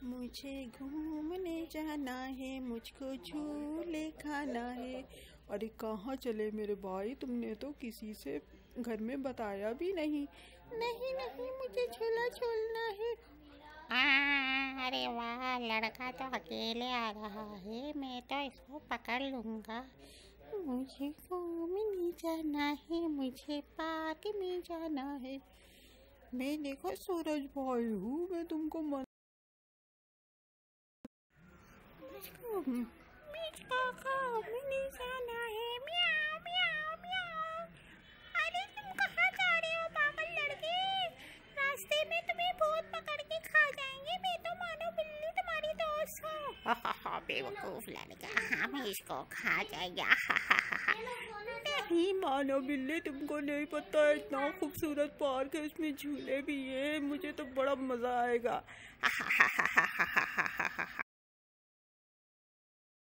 मुझे घूमने जाना है, मुझको झूले खाना है। अरे कहाँ चले मेरे भाई, तुमने तो किसी से घर में बताया भी नहीं। नहीं नहीं, मुझे झूला झूलना है। अरे वाह, लड़का तो अकेले आ रहा है, मैं तो इसको पकड़ लूंगा। मुझे घूमने जाना है, मुझे पार्क में जाना है। मैं देखो सूरज भाई हूँ, मैं तुमको मुझको घूमने जाना है, म्याऊं म्याऊं म्याऊं। अरे तुम कहाँ जा रहे हो पागल लड़के? रास्ते में तुम्हें भूत पकड़ के खा जाएंगे। मैं तो मानो बिल्ली तुम्हारी दोस्त हूँ। बेवकूफ लड़का, हम इसको खा जाएगा। नहीं मानो बिल्ली, तुमको नहीं पता है इतना खूबसूरत पार्क है, उसमें झूले भी है, मुझे तो बड़ा मजा आएगा।